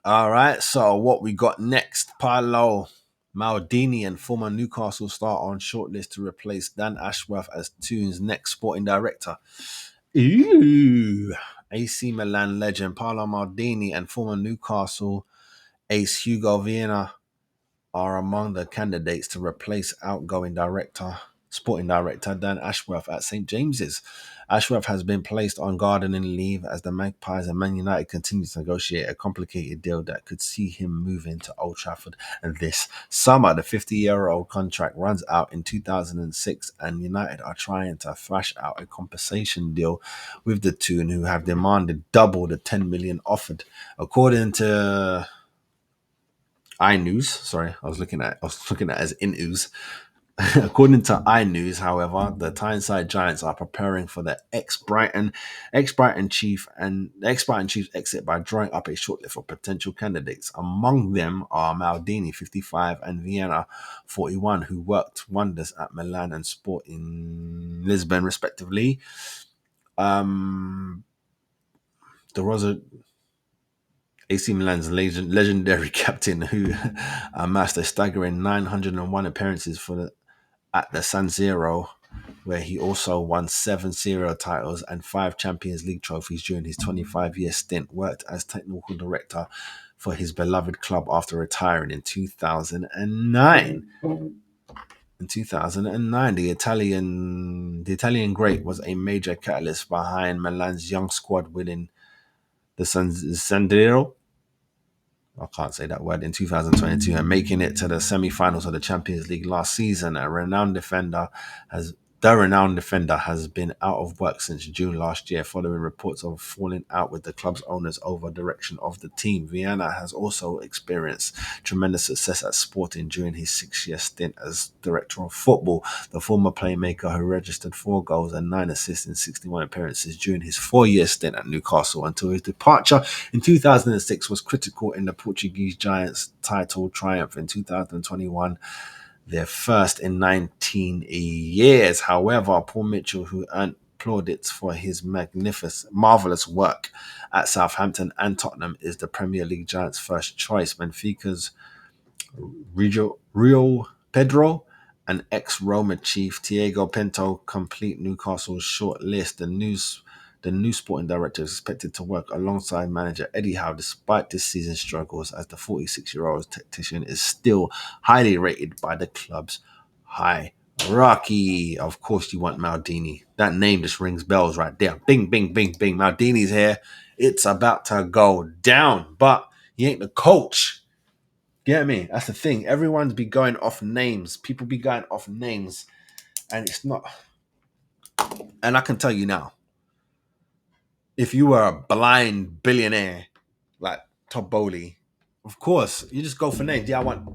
All right, so what we got next? Paolo Maldini and former Newcastle star on shortlist to replace Dan Ashworth as Toon's next sporting director. Ooh. AC Milan legend Paolo Maldini and former Newcastle ace Hugo Viana are among the candidates to replace outgoing sporting director Dan Ashworth at St James's. Ashworth has been placed on gardening leave as the Magpies and Man United continue to negotiate a complicated deal that could see him move into Old Trafford this summer. The 50-year-old contract runs out in 2006, and United are trying to thrash out a compensation deal with the Toon, who have demanded double the 10 million offered. According to iNews. Sorry, I was looking at it as in news. According to iNews, however, the Tyneside Giants are preparing for the ex-Brighton Chief's exit by drawing up a shortlist of potential candidates. Among them are Maldini, 55, and Viana, 41, who worked wonders at Milan and Sporting Lisbon, respectively. The Rosa AC Milan's legendary captain, who amassed a staggering 901 appearances at the San Siro, where he also won 7 Serie A titles and 5 Champions League trophies during his 25-year stint, worked as technical director for his beloved club after retiring in 2009. In 2009, the Italian great was a major catalyst behind Milan's young squad winning the San Siro. I can't say that word, in 2022 and making it to the semi-finals of the Champions League last season. The renowned defender has been out of work since June last year following reports of falling out with the club's owners over direction of the team. Viana has also experienced tremendous success at Sporting during his 6-year stint as director of football. The former playmaker, who registered 4 goals and 9 assists in 61 appearances during his 4-year stint at Newcastle until his departure in 2006, was critical in the Portuguese Giants' title triumph in 2021, their first in 19 years. However, Paul Mitchell, who earned plaudits for his marvelous work at Southampton and Tottenham, is the Premier League Giants' first choice. Benfica's Rio Pedro and ex-Roma chief Thiago Pinto complete Newcastle's short list. The new sporting director is expected to work alongside manager Eddie Howe despite this season's struggles, as the 46-year-old tactician is still highly rated by the club's hierarchy. Of course, you want Maldini. That name just rings bells right there. Bing, bing, bing, bing. Maldini's here. It's about to go down, but he ain't the coach. Get me? That's the thing. Everyone's be going off names. People be going off names, and it's not. And I can tell you now, if you were a blind billionaire like Todd Bowley, of course, you just go for names. Yeah, I want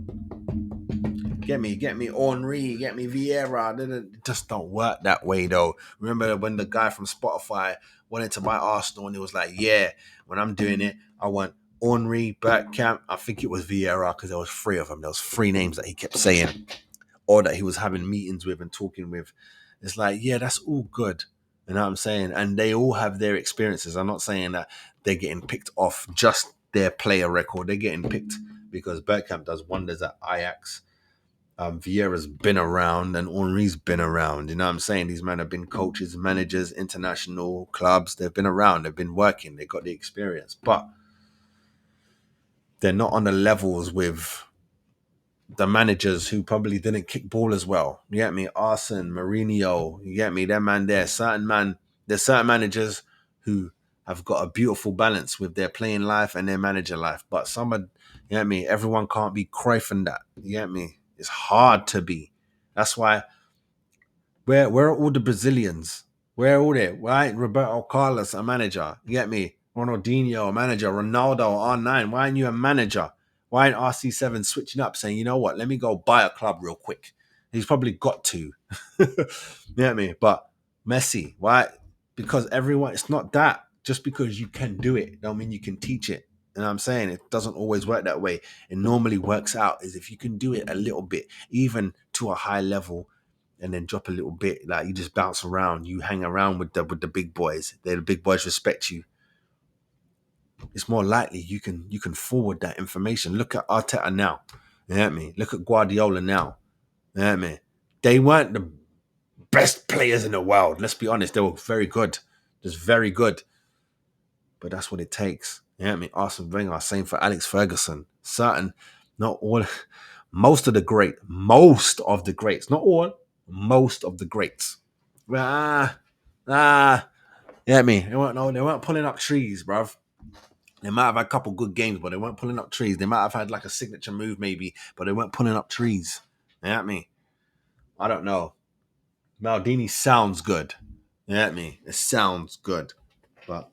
get me Henri, get me Vieira. It just don't work that way though. Remember when the guy from Spotify wanted to buy Arsenal and he was like, yeah, when I'm doing it, I want Henri, Bergkamp. I think it was Vieira because there was 3 of them. There was 3 names that he kept saying, or that he was having meetings with and talking with. It's like, yeah, that's all good. You know what I'm saying? And they all have their experiences. I'm not saying that they're getting picked off just their player record. They're getting picked because Bergkamp does wonders at Ajax. Vieira's been around and Henri's been around. You know what I'm saying? These men have been coaches, managers, international clubs. They've been around. They've been working. They've got the experience. But they're not on the levels with the managers who probably didn't kick ball as well. You get me? Arsene, Mourinho, you get me? That man there. There's certain managers who have got a beautiful balance with their playing life and their manager life. But some are, you get me? Everyone can't be Cruyff and that. You get me? It's hard to be. That's why, where are all the Brazilians? Where are all they? Why ain't Roberto Carlos a manager? You get me? Ronaldinho a manager. Ronaldo R9. Why aren't you a manager? Why ain't RC7 switching up, saying, you know what, let me go buy a club real quick? He's probably got to. You get me? But Messi, why? Because everyone, it's not that. Just because you can do it, don't mean you can teach it. You know what I'm saying? It doesn't always work that way. It normally works out is if you can do it a little bit, even to a high level, and then drop a little bit, like you just bounce around, you hang around with the big boys. The big boys respect you. it's more likely you can forward that information. Look at Arteta now. You know what I mean? Look at Guardiola now. You know what I mean? They weren't the best players in the world. Let's be honest. They were very good. Just very good. But that's what it takes. You know what I mean? Arsene Wenger, same for Alex Ferguson. Not all, most of the greats, not all, most of the greats. You know what I mean? They weren't pulling up trees, bruv. They might have had a couple good games, but they weren't pulling up trees. They might have had like a signature move, maybe, but they weren't pulling up trees. You know what I mean? I don't know. Maldini sounds good. You know what I mean? It sounds good. But,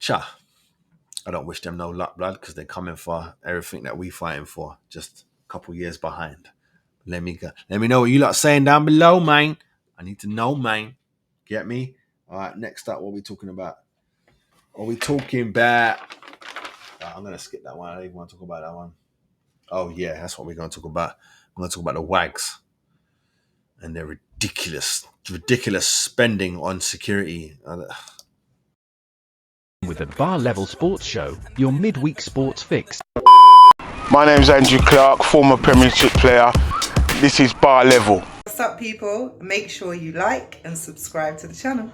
I don't wish them no luck, blood, because they're coming for everything that we fighting for. Just a couple years behind. Let me know what you lot saying down below, man. I need to know, man. Get me? All right, next up, what are we talking about? I'm going to skip that one. I don't even want to talk about that one. Oh, yeah, that's what we're going to talk about. I'm going to talk about the Wags and their ridiculous spending on security. With the Bar Level Sports Show, your midweek sports fix. My name's Andrew Clark, former Premiership player. This is Bar Level. What's up, people? Make sure you like and subscribe to the channel.